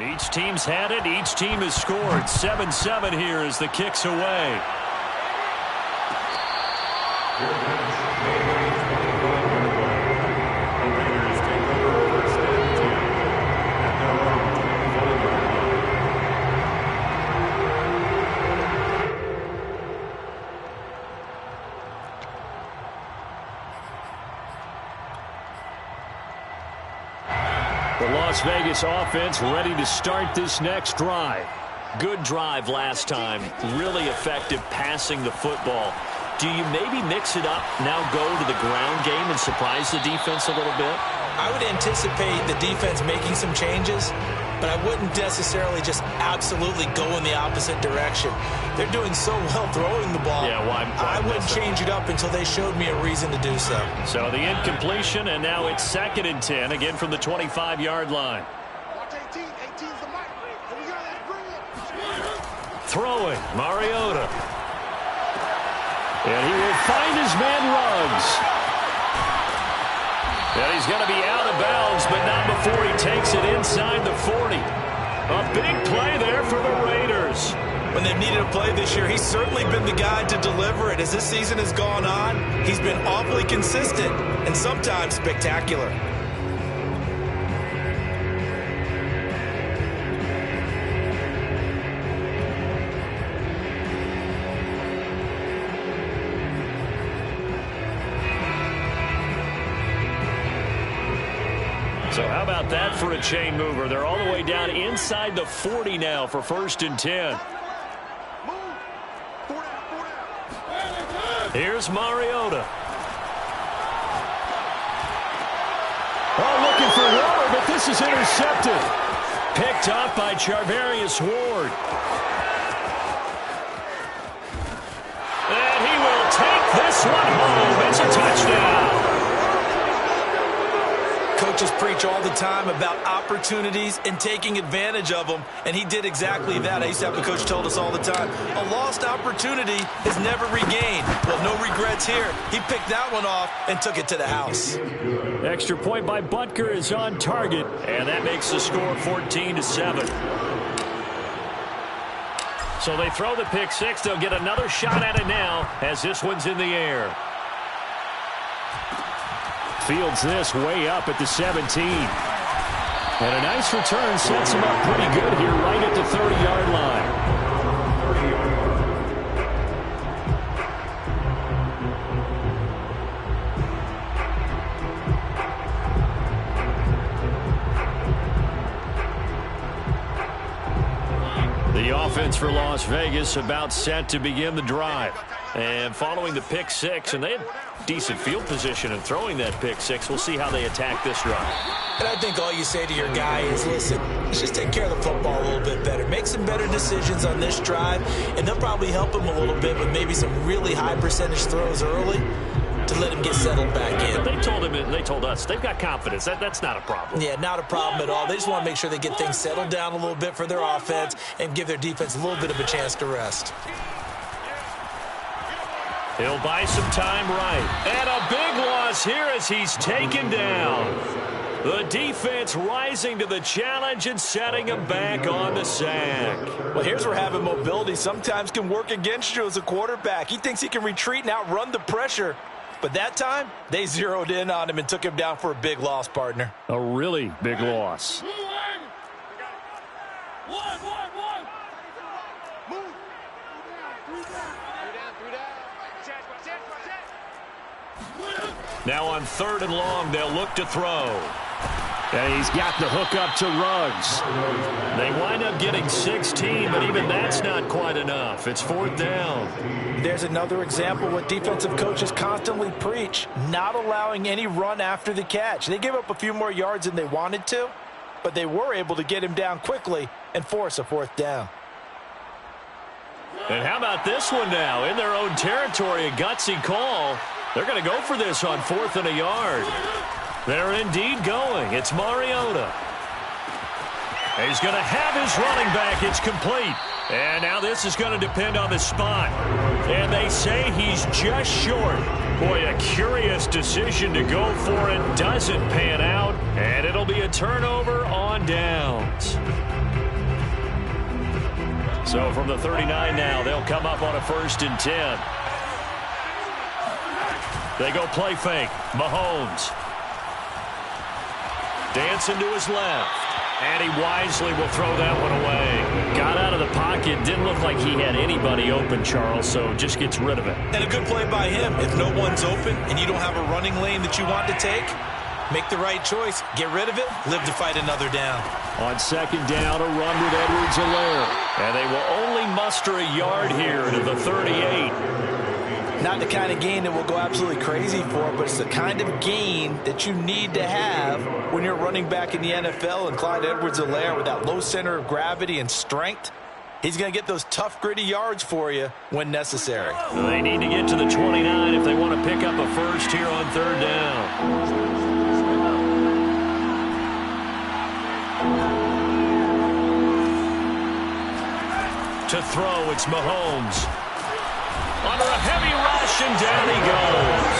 Each team's had it. Each team has scored. 7-7 here as the kick's away. The Las Vegas offense ready to start this next drive. Good drive last time. Really effective passing the football. Do you maybe mix it up, now go to the ground game and surprise the defense a little bit? I would anticipate the defense making some changes, but I wouldn't necessarily just absolutely go in the opposite direction. They're doing so well throwing the ball. Yeah, I wouldn't change it up until they showed me a reason to do so. So the incompletion, and now it's 2nd and 10, again from the 25-yard line. Throwing, Mariota. And he will find his man Ruggs. And he's going to be out of bounds, but not before he takes it inside the 40. A big play there for the Raiders. When they've needed a play this year, he's certainly been the guy to deliver it. As this season has gone on, he's been awfully consistent and sometimes spectacular. So how about that for a chain mover? They're all the way down inside the 40 now for 1st and 10. Here's Mariota. Oh, looking for Waller, but this is intercepted. Picked up by Charvarius Ward. And he will take this one home. It's a touchdown. Coaches preach all the time about opportunities and taking advantage of them, and he did exactly that. I used to have a coach told us all the time, a lost opportunity is never regained. Well, no regrets here. He picked that one off and took it to the house. Extra point by Butker is on target, and that makes the score 14-7. So they throw the pick six. They'll get another shot at it now as this one's in the air. Fields this way up at the 17. And a nice return sets him up pretty good here right at the 30-yard line. The offense for Las Vegas about set to begin the drive. And following the pick six, and they had decent field position in throwing that pick six. We'll see how they attack this drive. And I think all you say to your guy is, listen, let's just take care of the football a little bit better. Make some better decisions on this drive, and they'll probably help him a little bit with maybe some really high percentage throws early to let him get settled back in. But they told him, and they told us, they've got confidence. That's not a problem. Yeah, not a problem at all. They just want to make sure they get things settled down a little bit for their offense and give their defense a little bit of a chance to rest. He'll buy some time right. And a big loss here as he's taken down. The defense rising to the challenge and setting him back on the sack. Well, here's where having mobility sometimes can work against you as a quarterback. He thinks he can retreat and outrun the pressure. But that time, they zeroed in on him and took him down for a big loss, partner. A really big loss. Now on 3rd and long, they'll look to throw. And he's got the hook up to Ruggs. They wind up getting 16, but even that's not quite enough. It's 4th down. There's another example what defensive coaches constantly preach, not allowing any run after the catch. They gave up a few more yards than they wanted to, but they were able to get him down quickly and force a 4th down. And how about this one now? In their own territory, a gutsy call. They're going to go for this on 4th and a yard. They're indeed going. It's Mariota. He's going to have his running back. It's complete. And now this is going to depend on the spot. And they say he's just short. Boy, a curious decision to go for it. Doesn't pan out. And it'll be a turnover on downs. So from the 39 now, they'll come up on a 1st and 10. They go play fake. Mahomes. Dancing to his left. And he wisely will throw that one away. Got out of the pocket. Didn't look like he had anybody open, Charles, so just gets rid of it. And a good play by him. If no one's open and you don't have a running lane that you want to take, make the right choice. Get rid of it. Live to fight another down. On 2nd down, a run with Edwards-Helaire. And they will only muster a yard here to the 38. Not the kind of gain that will go absolutely crazy for, but it's the kind of gain that you need to have when you're running back in the NFL. And Clyde Edwards-Helaire, with that low center of gravity and strength, he's going to get those tough, gritty yards for you when necessary. They need to get to the 29 if they want to pick up a first here on 3rd down. To throw, it's Mahomes. Under a heavy rush, and down he goes.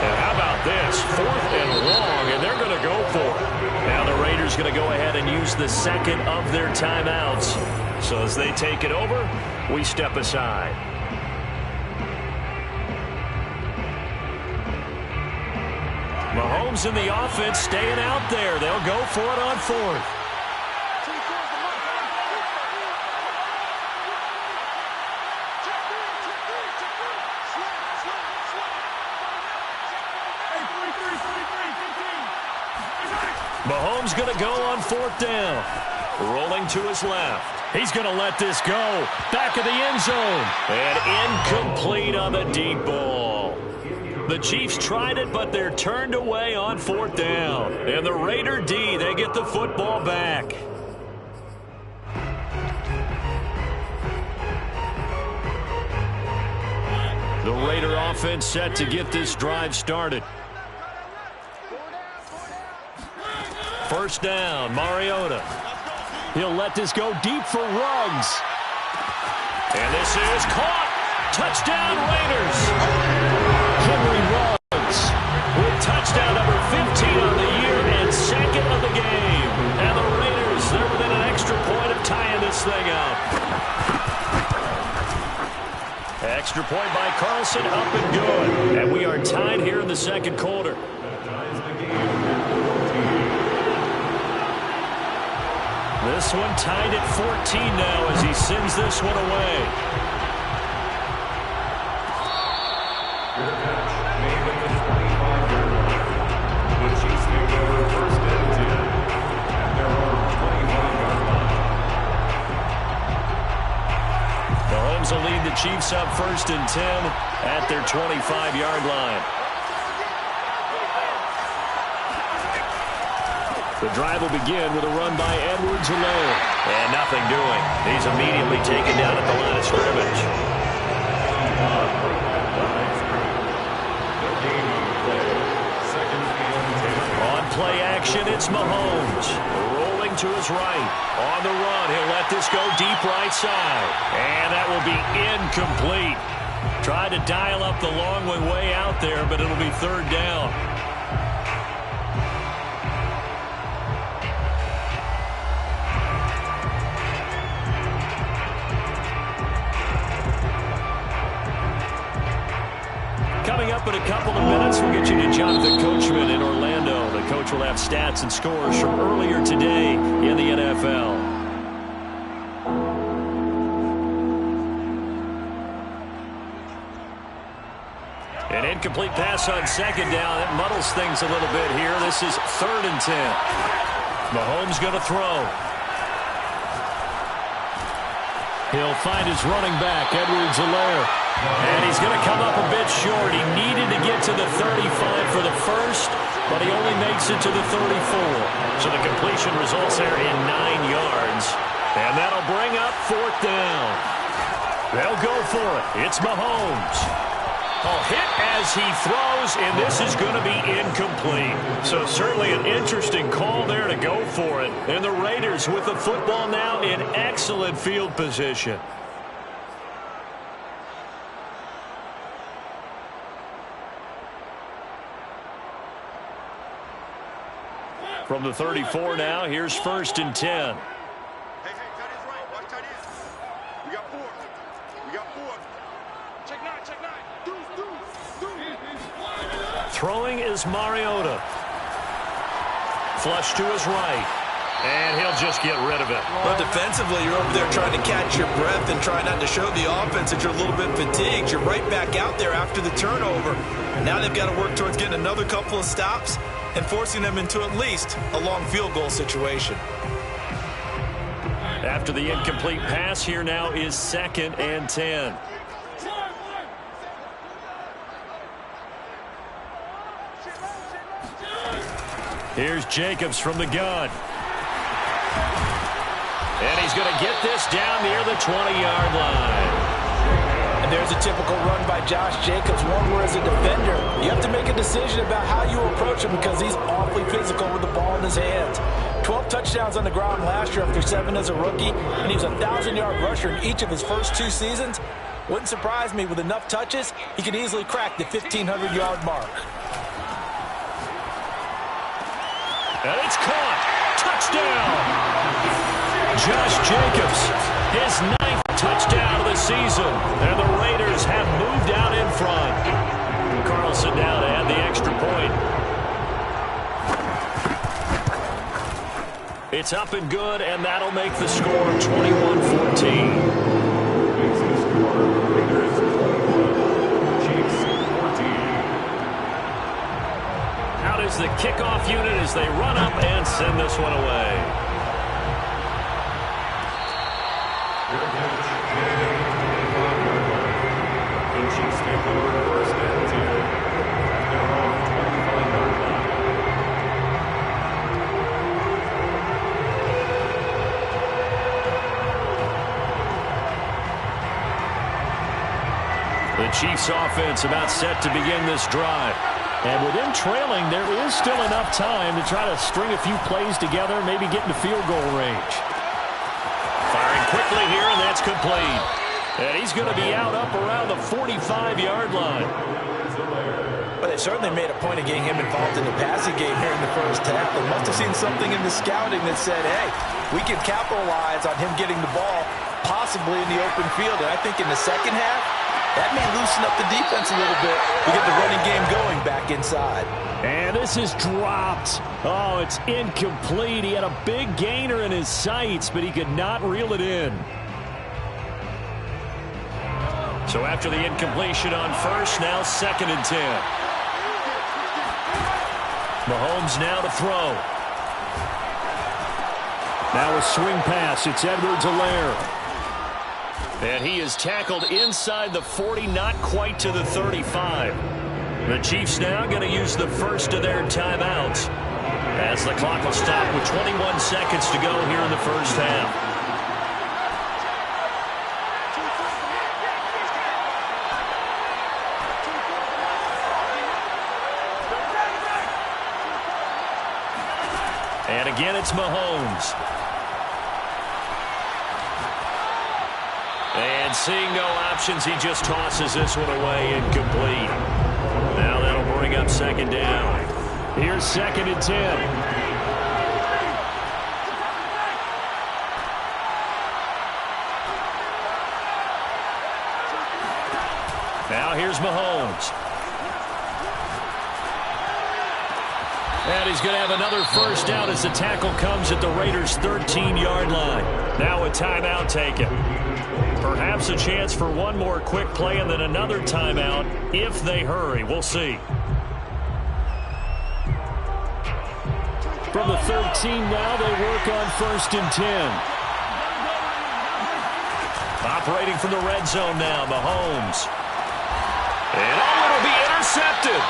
And how about this? 4th and long, and they're going to go for it. Now the Raiders going to go ahead and use the second of their timeouts. So as they take it over, we step aside. Mahomes in the offense staying out there. They'll go for it on 4th. Mahomes going to go on 4th down. Rolling to his left. He's going to let this go. Back of the end zone. And incomplete on the deep ball. The Chiefs tried it, but they're turned away on 4th down. And the Raider D, they get the football back. The Raider offense set to get this drive started. 1st down, Mariota. He'll let this go deep for Ruggs. And this is caught. Touchdown, Raiders. Henry Ruggs with touchdown number 15 on the year and 2nd of the game. And the Raiders, they're within an extra point of tying this thing up. Extra point by Carlson, up and good. And we are tied here in the 2nd quarter. This one tied at 14 now as he sends this one away. Mahomes will lead the Chiefs up 1st and 10 at their 25-yard line. The drive will begin with a run by Edwards-Helaire. And nothing doing. He's immediately taken down at the line of scrimmage. On play action, it's Mahomes. Rolling to his right. On the run, he'll let this go deep right side. And that will be incomplete. Tried to dial up the long way out there, but it'll be 3rd down. Coming up in a couple of minutes, we'll get you to Jonathan Coachman in Orlando. The coach will have stats and scores from earlier today in the NFL. An incomplete pass on 2nd down. That muddles things a little bit here. This is 3rd and 10. Mahomes going to throw. He'll find his running back, Edwards-Helaire. And he's going to come up a bit short. He needed to get to the 35 for the first, but he only makes it to the 34. So the completion results there in 9 yards. And that'll bring up 4th down. They'll go for it. It's Mahomes. A hit as he throws, and this is going to be incomplete. So certainly an interesting call there to go for it. And the Raiders with the football now in excellent field position. From the 34 now, here's 1st and 10. Throwing is Mariota. Flush to his right. And he'll just get rid of it. Well, defensively, you're over there trying to catch your breath and try not to show the offense that you're a little bit fatigued. You're right back out there after the turnover. Now they've got to work towards getting another couple of stops and forcing them into at least a long field goal situation. After the incomplete pass, here now is 2nd and 10. Here's Jacobs from the gun. And he's going to get this down near the 20-yard line. And there's a typical run by Josh Jacobs, one where as a defender, you have to make a decision about how you approach him because he's awfully physical with the ball in his hands. 12 touchdowns on the ground last year after 7 as a rookie, and he was a 1,000-yard rusher in each of his first 2 seasons. Wouldn't surprise me with enough touches, he could easily crack the 1,500-yard mark. And it's caught. Touchdown. Josh Jacobs, his 9th touchdown of the season. And the Raiders have moved out in front. Carlson now to add the extra point. It's up and good, and that'll make the score 21-14. Out is the kickoff unit as they run up and send this one away. The Chiefs offense about set to begin this drive. And with them trailing, there is still enough time to try to string a few plays together, maybe get into field goal range. Firing quickly here, and that's complete. And he's going to be out up around the 45-yard line. But they certainly made a point of getting him involved in the passing game here in the first half. They must have seen something in the scouting that said, hey, we can capitalize on him getting the ball possibly in the open field. And I think in the second half, that may loosen up the defense a little bit. We get the running game going back inside. And this is dropped. Oh, it's incomplete. He had a big gainer in his sights, but he could not reel it in. So after the incompletion on first, now 2nd and 10. Mahomes now to throw. Now a swing pass. It's Edwards-Helaire. And he is tackled inside the 40, not quite to the 35. The Chiefs now going to use the first of their timeouts as the clock will stop with 21 seconds to go here in the first half. And again, it's Mahomes. And seeing no options, he just tosses this one away, incomplete. Now that'll bring up 2nd down. Here's 2nd and 10. Now here's Mahomes. And he's going to have another first down as the tackle comes at the Raiders' 13-yard line. Now a timeout taken. Perhaps a chance for one more quick play and then another timeout if they hurry. We'll see. From the 13 now, they work on 1st and 10. Operating from the red zone now, Mahomes. And it'll be intercepted.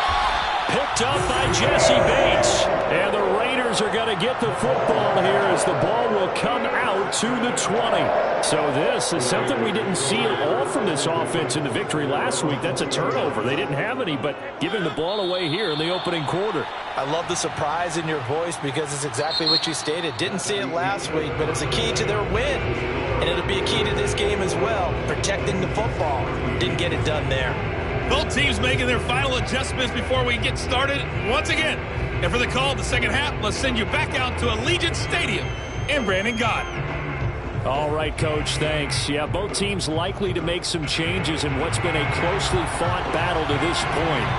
Picked up by Jesse Bates. And the Raiders are going to get the football here as the ball will come out to the 20. So this is something we didn't see at all from this offense in the victory last week. That's a turnover. They didn't have any, but giving the ball away here in the opening quarter. I love the surprise in your voice because it's exactly what you stated. Didn't see it last week, but it's a key to their win. And it'll be a key to this game as well, protecting the football. Didn't get it done there. Both teams making their final adjustments before we get started once again. And for the call of the second half, let's send you back out to Allegiant Stadium in Brandon Gott. All right, Coach, thanks. Yeah, both teams likely to make some changes in what's been a closely fought battle to this point.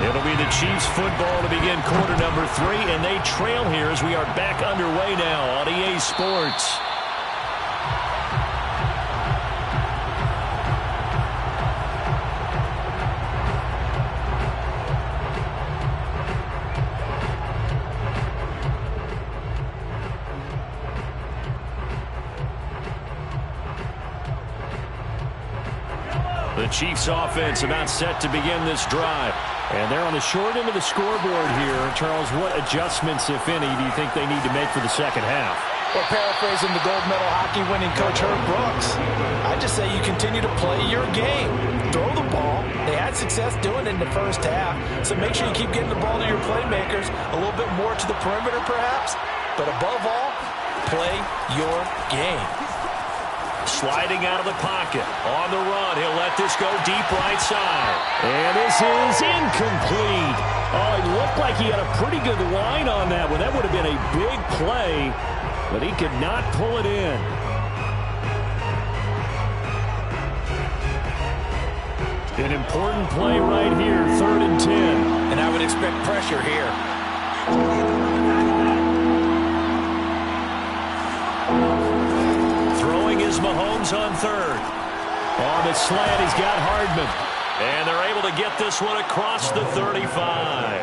It'll be the Chiefs football to begin quarter number 3, and they trail here as we are back underway now on EA Sports. The Chiefs offense about set to begin this drive. And they're on the short end of the scoreboard here. Charles, what adjustments, if any, do you think they need to make for the second half? Well, paraphrasing the gold medal hockey winning coach Herb Brooks, I just say you continue to play your game. Throw the ball. They had success doing it in the first half, so make sure you keep getting the ball to your playmakers, a little bit more to the perimeter perhaps, but above all, play your game. Sliding out of the pocket. On the run. He'll let this go deep right side. And this is incomplete. Oh, it looked like he had a pretty good line on that one. That would have been a big play, but he could not pull it in. An important play right here, 3rd and 10. And I would expect pressure here. Mahomes on 3rd. On the slant, he's got Hardman. And they're able to get this one across the 35.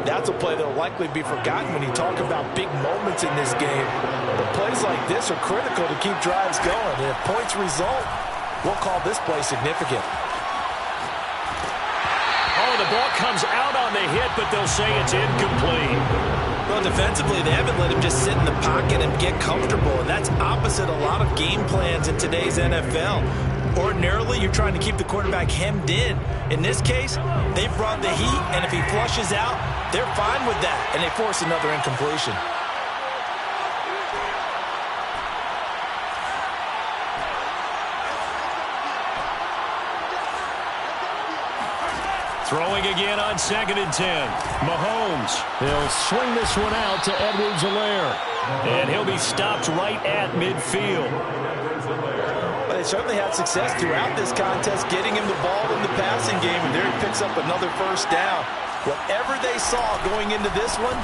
That's a play that will likely be forgotten when you talk about big moments in this game. But plays like this are critical to keep drives going. And if points result, we'll call this play significant. Oh, the ball comes out on the hit, but they'll say it's incomplete. Well, defensively, they haven't let him just sit in the pocket and get comfortable, and that's opposite a lot of game plans in today's NFL. Ordinarily, you're trying to keep the quarterback hemmed in. In this case, they brought the heat, and if he flushes out, they're fine with that, and they force another incompletion. Throwing again on 2nd and 10. Mahomes. He'll swing this one out to Edwards-Helaire. And he'll be stopped right at midfield. Well, they certainly had success throughout this contest getting him the ball in the passing game, and there he picks up another first down. Whatever they saw going into this one,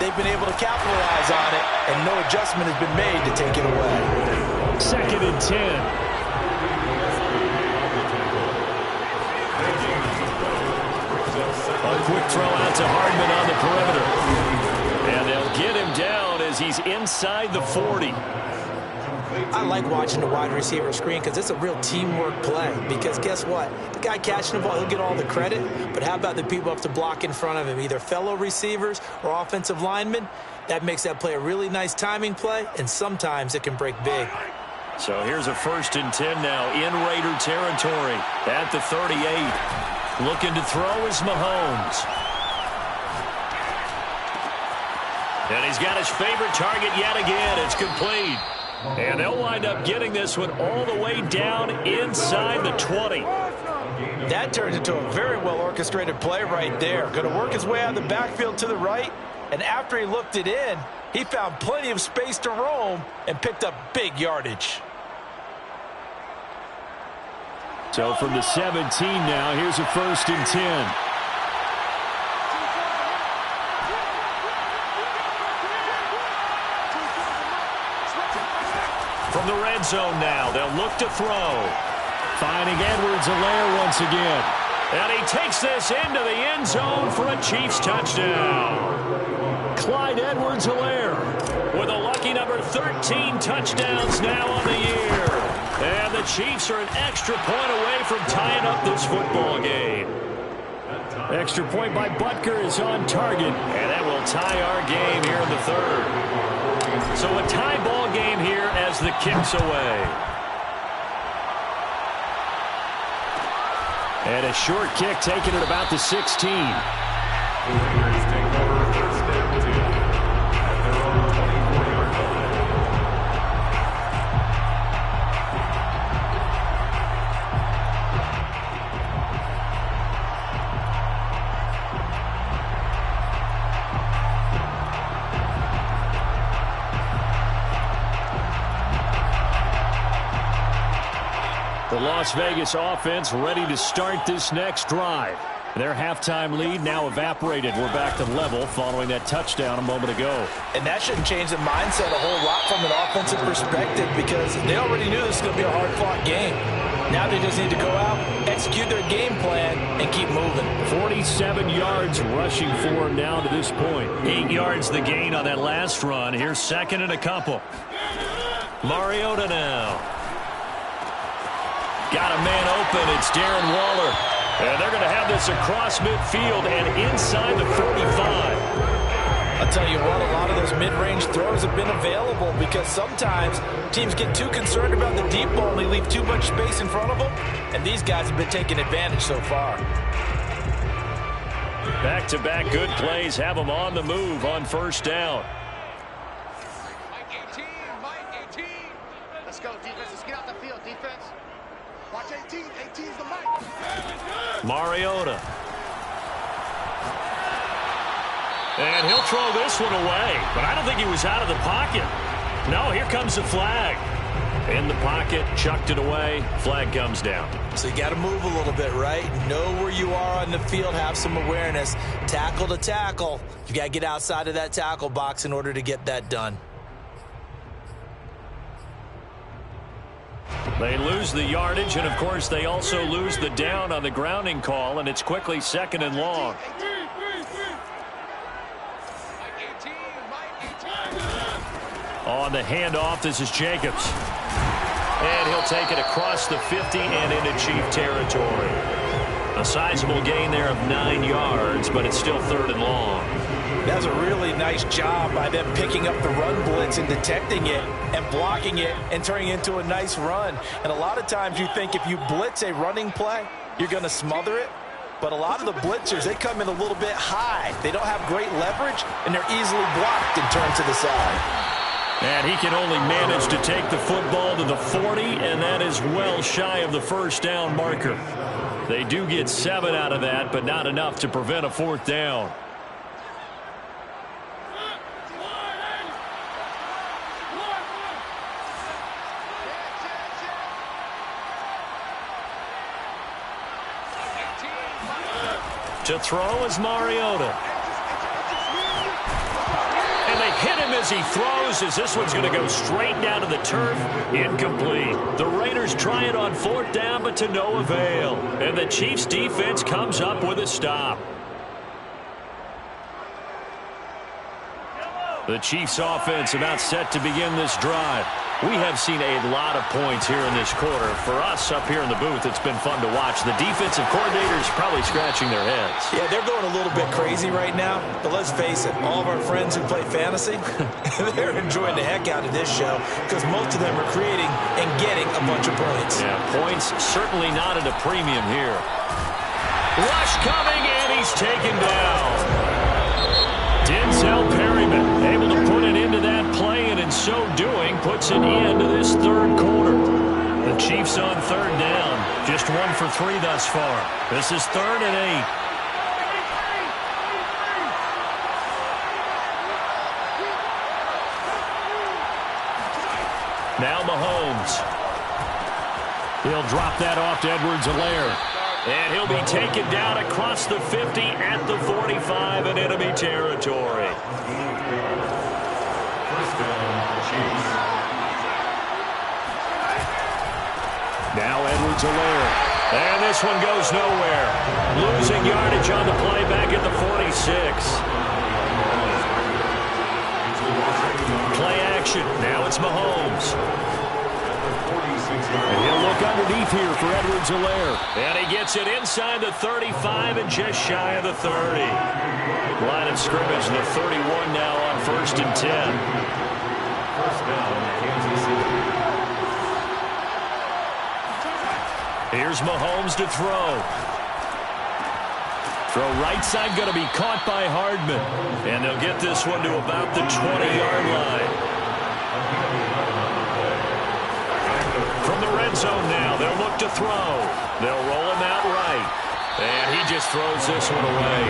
they've been able to capitalize on it, and no adjustment has been made to take it away. 2nd and 10. A quick throw out to Hardman on the perimeter. And they'll get him down as he's inside the 40. I like watching the wide receiver screen because it's a real teamwork play. Because guess what? The guy catching the ball, he'll get all the credit. But how about the people up to block in front of him, either fellow receivers or offensive linemen? That makes that play a really nice timing play, and sometimes it can break big. So here's a 1st and 10 now in Raider territory at the 38. Looking to throw is Mahomes. And he's got his favorite target yet again. It's complete. And they'll wind up getting this one all the way down inside the 20. That turns into a very well-orchestrated play right there. Going to work his way out of the backfield to the right. And after he looked it in, he found plenty of space to roam and picked up big yardage. So from the 17 now, here's a 1st and 10. From the red zone now, they'll look to throw. Finding Edwards-Helaire once again. And he takes this into the end zone for a Chiefs touchdown. Clyde Edwards-Helaire with a lucky number 13 touchdowns now on the year. And the Chiefs are an extra point away from tying up this football game. Extra point by Butker is on target, and that will tie our game here in the 3rd. So a tie ball game here as the kick's away. And a short kick taken at about the 16. The Las Vegas offense ready to start this next drive. Their halftime lead now evaporated. We're back to level following that touchdown a moment ago. And that shouldn't change the mindset a whole lot from an offensive perspective because they already knew this was going to be a hard-fought game. Now they just need to go out, execute their game plan, and keep moving. 47 yards rushing for him now to this point. 8 yards the gain on that last run. Here's second and a couple. Mariota now. Got a man open. It's Darren Waller. And they're going to have this across midfield and inside the 45. I'll tell you what, a lot of those mid-range throws have been available because sometimes teams get too concerned about the deep ball and they leave too much space in front of them. And these guys have been taking advantage so far. Back-to-back good plays have them on the move on first down. Mike 18, Mike 18. Let's go, defense. Let's get out the field, defense. Watch 18. 18's the Mike. Mariota. And he'll throw this one away. But I don't think he was out of the pocket. No, here comes the flag. In the pocket, chucked it away. Flag comes down. So you got to move a little bit, right? Know where you are on the field. Have some awareness. Tackle to tackle. You got to get outside of that tackle box in order to get that done. They lose the yardage, and, of course, they also lose the down on the grounding call, and it's quickly second and long. On the handoff, this is Jacobs. And he'll take it across the 50 and into Chief territory. A sizable gain there of 9 yards, but it's still third and long. That's a really nice job by them picking up the run blitz and detecting it and blocking it and turning it into a nice run. And a lot of times you think if you blitz a running play, you're going to smother it. But a lot of the blitzers, they come in a little bit high. They don't have great leverage, and they're easily blocked and turned to the side. And he can only manage to take the football to the 40, and that is well shy of the first down marker. They do get 7 out of that, but not enough to prevent a fourth down. To throw is Mariota. And they hit him as he throws, as this one's going to go straight down to the turf. Incomplete. The Raiders try it on fourth down, but to no avail. And the Chiefs' defense comes up with a stop. The Chiefs' offense about set to begin this drive. We have seen a lot of points here in this quarter. For us up here in the booth, it's been fun to watch. The defensive coordinators probably scratching their heads. Yeah, they're going a little bit crazy right now. But let's face it, all of our friends who play fantasy, they're enjoying the heck out of this show because most of them are creating and getting a bunch of points. Yeah, points certainly not at a premium here. Rush coming, and he's taken down. Denzel Perryman able to put it into that play, and in so doing puts an end to this third quarter. The Chiefs on third down. Just 1 for 3 thus far. This is 3rd and 8. Now Mahomes. He'll drop that off to Edwards-Helaire. And he'll be taken down across the 50 at the 45 in enemy territory. Now Edwards-Helaire. And this one goes nowhere. Losing yardage on the play back at the 46. Play action. Now it's Mahomes. And he'll look underneath here for Edwards-Helaire. And he gets it inside the 35 and just shy of the 30. Line of scrimmage, the 31 now on 1st and 10. Here's Mahomes to throw. Throw right side going to be caught by Hardman. And they'll get this one to about the 20-yard line. From the red zone now, they'll look to throw. They'll roll him out right. And he just throws this one away.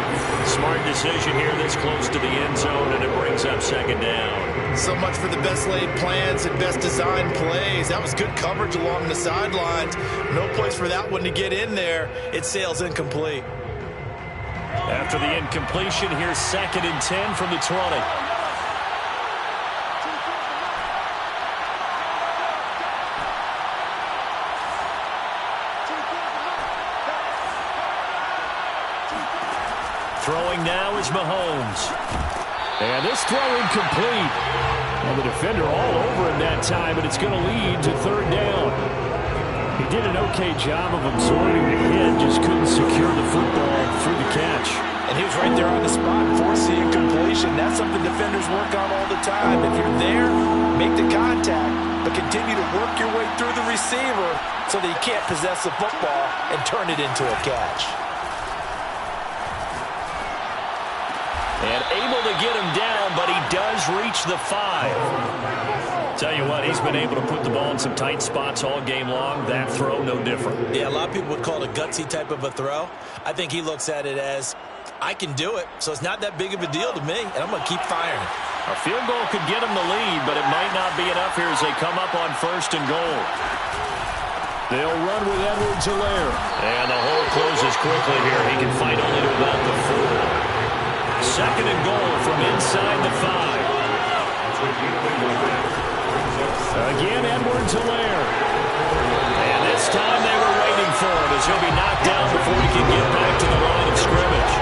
Smart decision here this close to the end zone, and it brings up 2nd down. So much for the best laid plans and best designed plays. That was good coverage along the sidelines. No place for that one to get in there. It sails incomplete. After the incompletion, here's 2nd and 10 from the 20. Throwing now is Mahomes. And this throw incomplete. Well, the defender all over him that time, but it's going to lead to 3rd down. He did an okay job of absorbing the hit, just couldn't secure the football through the catch. And he was right there on the spot, forcing incompletion. That's something defenders work on all the time. If you're there, make the contact, but continue to work your way through the receiver so that you can't possess the football and turn it into a catch. And able to get him down, but he does reach the 5. Tell you what, he's been able to put the ball in some tight spots all game long. That throw, no different. Yeah, a lot of people would call it a gutsy type of a throw. I think he looks at it as, I can do it, so it's not that big of a deal to me, and I'm going to keep firing. A field goal could get him the lead, but it might not be enough here as they come up on 1st and goal. They'll run with Edwards-Helaire. And the hole closes quickly here. He can fight only to about the 4. 2nd and goal from inside the 5. Again, Edwards-Helaire. And this time they were waiting for him as he'll be knocked down before he can get back to the line of scrimmage.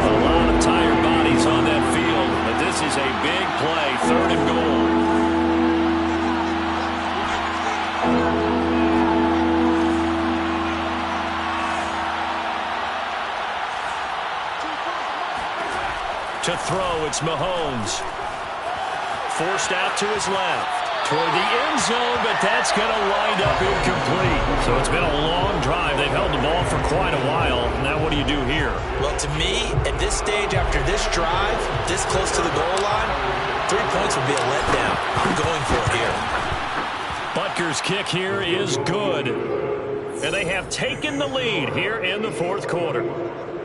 A lot of tired bodies on that field, but this is a big play, 3rd and goal. To throw, it's Mahomes. Forced out to his left. Toward the end zone, but that's going to wind up incomplete. So it's been a long drive. They've held the ball for quite a while. Now what do you do here? Well, to me, at this stage, after this drive, this close to the goal line, 3 points would be a letdown. I'm going for it here. Butker's kick here is good. And they have taken the lead here in the 4th quarter.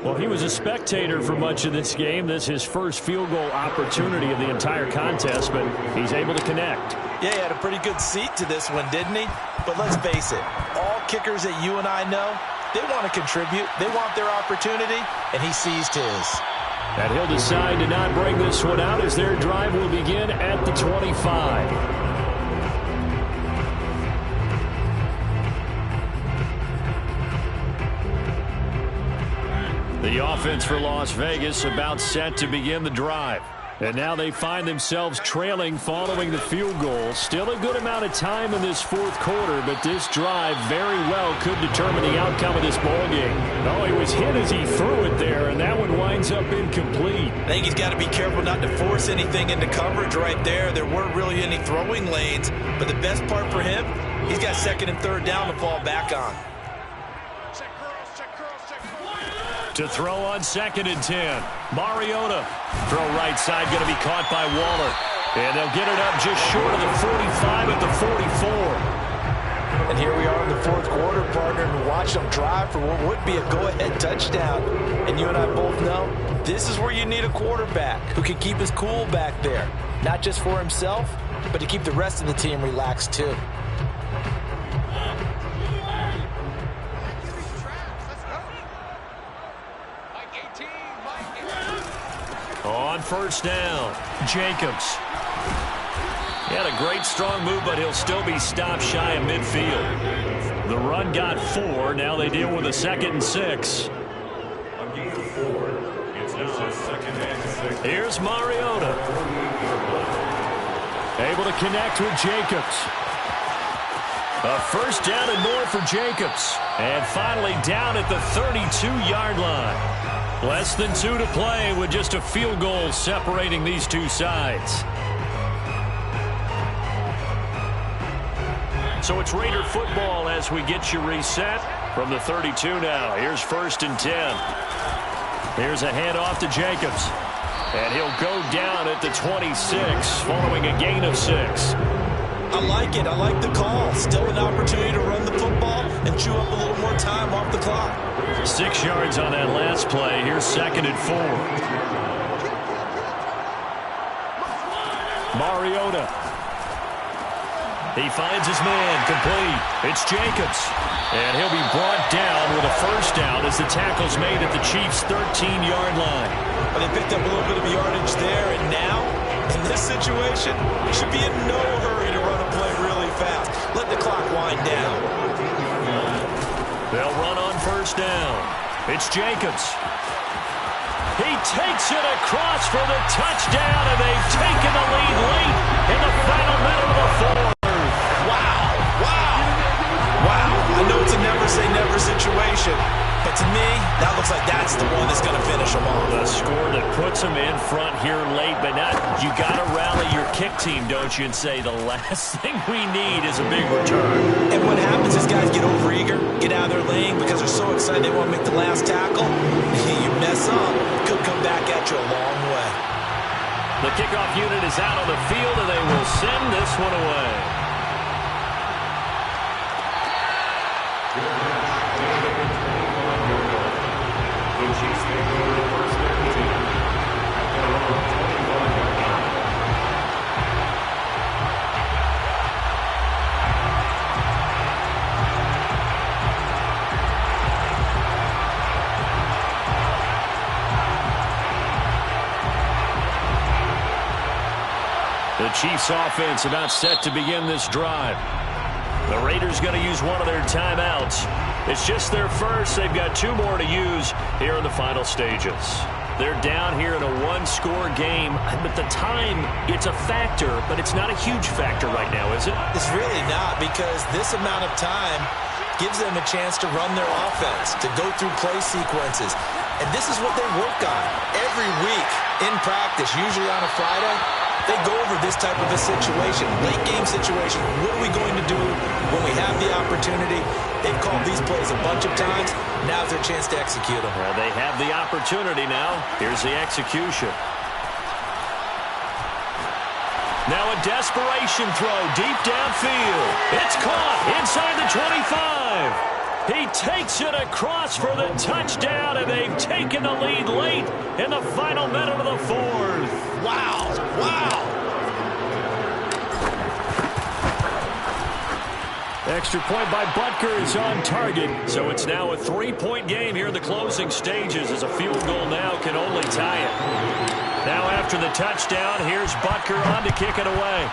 Well, he was a spectator for much of this game. This is his first field goal opportunity of the entire contest, but he's able to connect. Yeah, he had a pretty good seat to this one, didn't he? But let's face it, all kickers that you and I know, they want to contribute. They want their opportunity, and he seized his. And he'll decide to not bring this one out as their drive will begin at the 25. The offense for Las Vegas about set to begin the drive. And now they find themselves trailing following the field goal. Still a good amount of time in this 4th quarter, but this drive very well could determine the outcome of this ballgame. Oh, he was hit as he threw it there, and that one winds up incomplete. I think he's got to be careful not to force anything into coverage right there. There weren't really any throwing lanes, but the best part for him, he's got 2nd and 3rd down to fall back on. To throw on 2nd and 10. Mariota. Throw right side going to be caught by Waller. And they'll get it up just short of the 45 at the 44. And here we are in the 4th quarter, partner, and watch them drive for what would be a go-ahead touchdown. And you and I both know this is where you need a quarterback who can keep his cool back there. Not just for himself, but to keep the rest of the team relaxed too. On 1st down, Jacobs. He had a great strong move, but he'll still be stopped shy of midfield. The run got 4. Now they deal with a 2nd and 6. Here's Mariota. Able to connect with Jacobs. A 1st down and more for Jacobs. And finally down at the 32-yard line. Less than 2 to play with just a field goal separating these two sides. So it's Raider football as we get you reset from the 32 now. Here's 1st and 10. Here's a handoff to Jacobs. And he'll go down at the 26 following a gain of 6. I like it. I like the call. Still an opportunity to run the football and chew up a little more time off the clock. 6 yards on that last play. Here's 2nd and 4. Mariota. He finds his man, complete. It's Jacobs. And he'll be brought down with a first down as the tackle's made at the Chiefs' 13-yard line. Well, they picked up a little bit of yardage there, and now, in this situation, you should be in no hurry to run a play really fast. Let the clock wind down. They'll run on first down. It's Jacobs. He takes it across for the touchdown, and they've taken the lead late in the final minute of the fourth. Wow, I know it's a never-say-never situation, but to me, that looks like that's the one that's going to finish them off. The score that puts them in front here late, but not. You got to rally your kick team, don't you, and say the last thing we need is a big return. And what happens is guys get overeager, get out of their lane because they're so excited they want to make the last tackle. You mess up, it could come back at you a long way. The kickoff unit is out on the field, and they will send this one away. The Chiefs offense about set to begin this drive. The Raiders going to use one of their timeouts. It's just their first. They've got 2 more to use here in the final stages. They're down here in a one-score game, but the time, it's a factor, but it's not a huge factor right now, is it? It's really not, because this amount of time gives them a chance to run their offense, to go through play sequences. And this is what they work on every week in practice, usually on a Friday. They go over this type of a situation, late game situation. What are we going to do when we have the opportunity? They've called these plays a bunch of times. Now's their chance to execute them. Well, they have the opportunity now. Here's the execution. Now a desperation throw deep downfield. It's caught inside the 25. He takes it across for the touchdown, and they've taken the lead late in the final minute of the fourth. Wow. Extra point by Butker is on target. So it's now a 3-point game here in the closing stages, as a field goal now can only tie it. Now after the touchdown, here's Butker on to kick it away.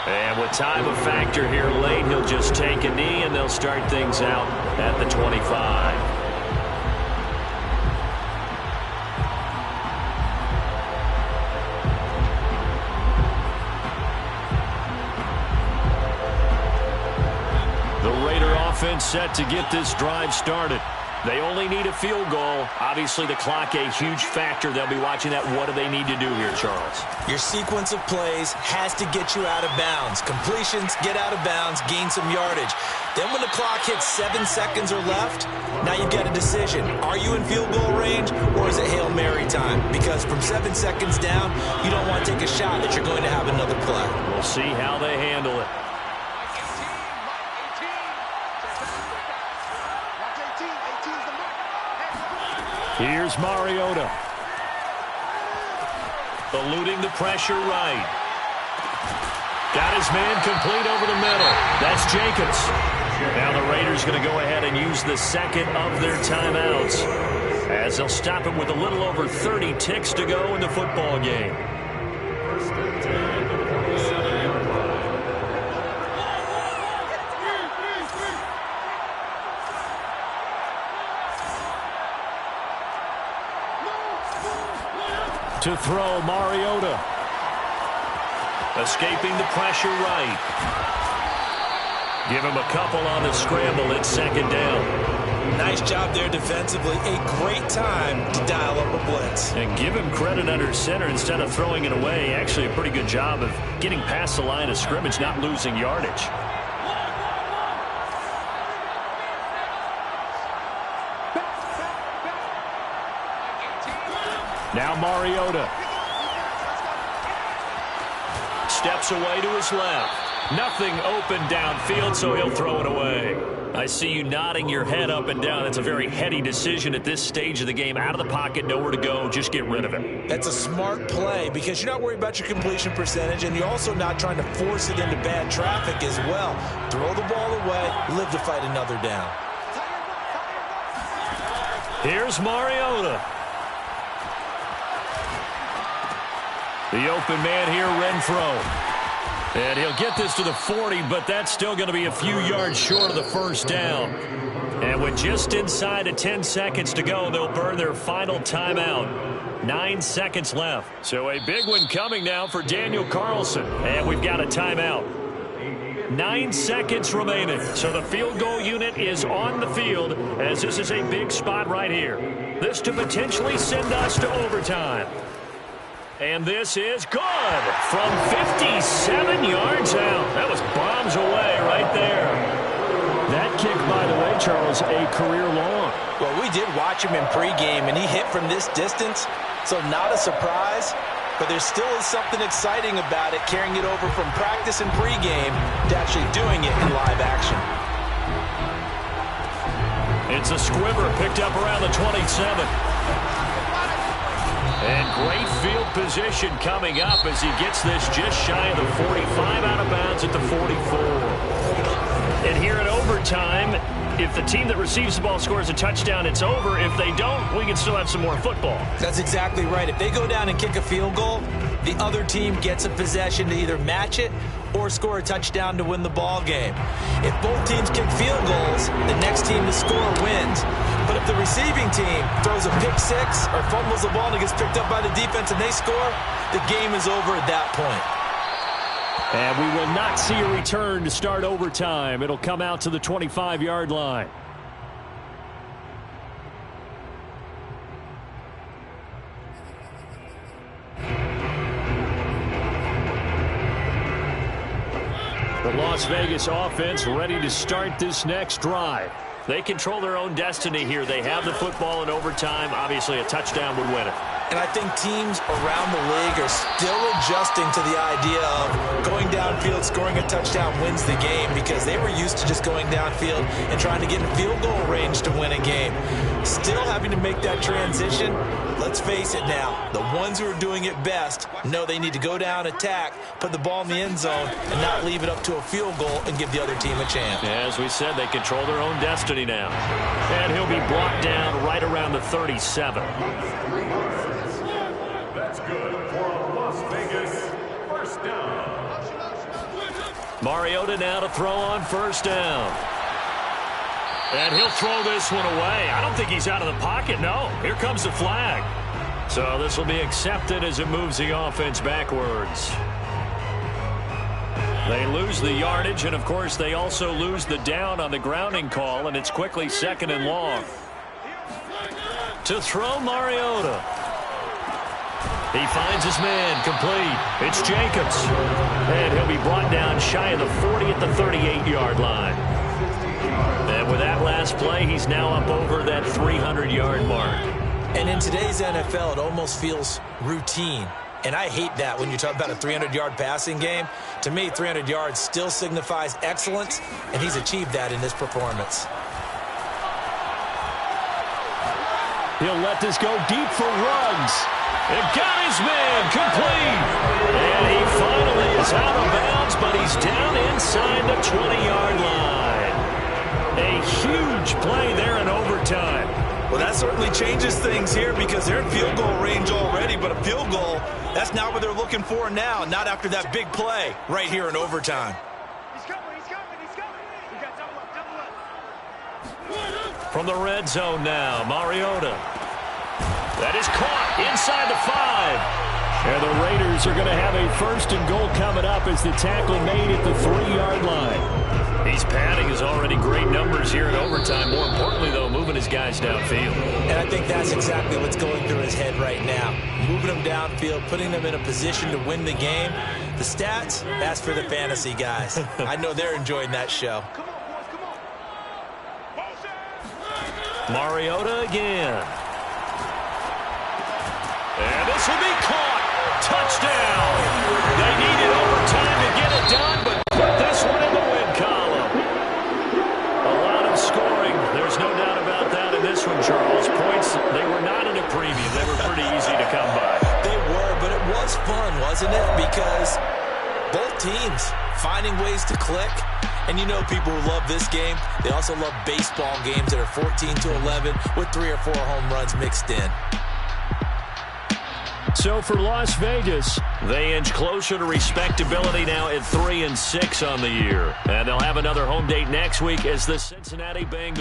And with time a factor here late, he'll just take a knee, and they'll start things out at the 25. Offense set to get this drive started. They only need a field goal. Obviously, the clock a huge factor. They'll be watching that. What do they need to do here, Charles? Your sequence of plays has to get you out of bounds. Completions, get out of bounds, gain some yardage. Then when the clock hits 7 seconds or left, now you've got a decision. Are you in field goal range, or is it Hail Mary time? Because from 7 seconds down, you don't want to take a shot that you're going to have another play. We'll see how they handle it. Here's Mariota. Eluding the pressure right. Got his man complete over the middle. That's Jacobs. Now the Raiders going to go ahead and use the second of their timeouts, as they'll stop it with a little over 30 ticks to go in the football game. To throw, Mariota. Escaping the pressure right. Give him a couple on the scramble. It's second down. Nice job there defensively. A great time to dial up a blitz. And give him credit under center instead of throwing it away. Actually a pretty good job of getting past the line of scrimmage, not losing yardage. Now Mariota. Steps away to his left. Nothing open downfield, so he'll throw it away. I see you nodding your head up and down. That's a very heady decision at this stage of the game. Out of the pocket, nowhere to go. Just get rid of it. That's a smart play because you're not worried about your completion percentage, and you're also not trying to force it into bad traffic as well. Throw the ball away, live to fight another down. Here's Mariota. The open man here, Renfro. And he'll get this to the 40, but that's still going to be a few yards short of the first down. And with just inside of 10 seconds to go, they'll burn their final timeout. 9 seconds left. So a big one coming now for Daniel Carlson. And we've got a timeout. 9 seconds remaining. So the field goal unit is on the field as this is a big spot right here. This to potentially send us to overtime. And this is good from 57 yards out. That was bombs away right there. That kick, by the way, Charles, a career long. Well, we did watch him in pregame, and he hit from this distance, so not a surprise. But there still is something exciting about it, carrying it over from practice and pregame to actually doing it in live action. It's a squibber picked up around the 27. And great field position coming up as he gets this just shy of the 45, out of bounds at the 44. And here in overtime, if the team that receives the ball scores a touchdown, it's over. If they don't, we can still have some more football. That's exactly right. If they go down and kick a field goal, the other team gets a possession to either match it or score a touchdown to win the ball game. If both teams kick field goals, the next team to score wins. But if the receiving team throws a pick six or fumbles the ball and it gets picked up by the defense and they score, the game is over at that point. And we will not see a return to start overtime. It'll come out to the 25-yard line. The Las Vegas offense ready to start this next drive. They control their own destiny here. They have the football in overtime. Obviously, a touchdown would win it. And I think teams around the league are still adjusting to the idea of going downfield, scoring a touchdown wins the game, because they were used to just going downfield and trying to get in field goal range to win a game. Still having to make that transition. Let's face it now, the ones who are doing it best know they need to go down, attack, put the ball in the end zone, and not leave it up to a field goal and give the other team a chance. As we said, they control their own destiny now. And he'll be brought down right around the 37. That's good for a Las Vegas first down. Mariota now to throw on first down. And he'll throw this one away. I don't think he's out of the pocket. No, here comes the flag. So this will be accepted as it moves the offense backwards. They lose the yardage, and of course they also lose the down on the grounding call, and it's quickly second and long. To throw, Mariota. He finds his man, complete. It's Jacobs. And he'll be brought down shy of the 40 at the 38-yard line. And with that last play, he's now up over that 300-yard mark. And in today's NFL, it almost feels routine. And I hate that when you talk about a 300-yard passing game. To me, 300 yards still signifies excellence, and he's achieved that in this performance. He'll let this go deep for Ruggs. And got his man complete. And he finally is out of bounds, but he's down inside the 20-yard line. A huge play there in overtime. Well, that certainly changes things here because they're in field goal range already, but a field goal, that's not what they're looking for now, not after that big play right here in overtime. He's coming, he's coming, he's coming. We got double up, double up. From the red zone now, Mariota. That is caught inside the 5. And the Raiders are going to have a first and goal coming up as the tackle made at the 3-yard line. He's padding his already great numbers here in overtime. More importantly, though, moving his guys downfield. And I think that's exactly what's going through his head right now. Moving them downfield, putting them in a position to win the game. The stats, that's for the fantasy guys. I know they're enjoying that show. Come on, boys, come on. Motion. Mariota again. And this will be caught. Touchdown. They needed overtime to get it done, but put doesn't it? Because both teams finding ways to click. And you know people who love this game, they also love baseball games that are 14-11 with 3 or 4 home runs mixed in. So for Las Vegas, they inch closer to respectability now at 3-6 on the year. And they'll have another home date next week as the Cincinnati Bengals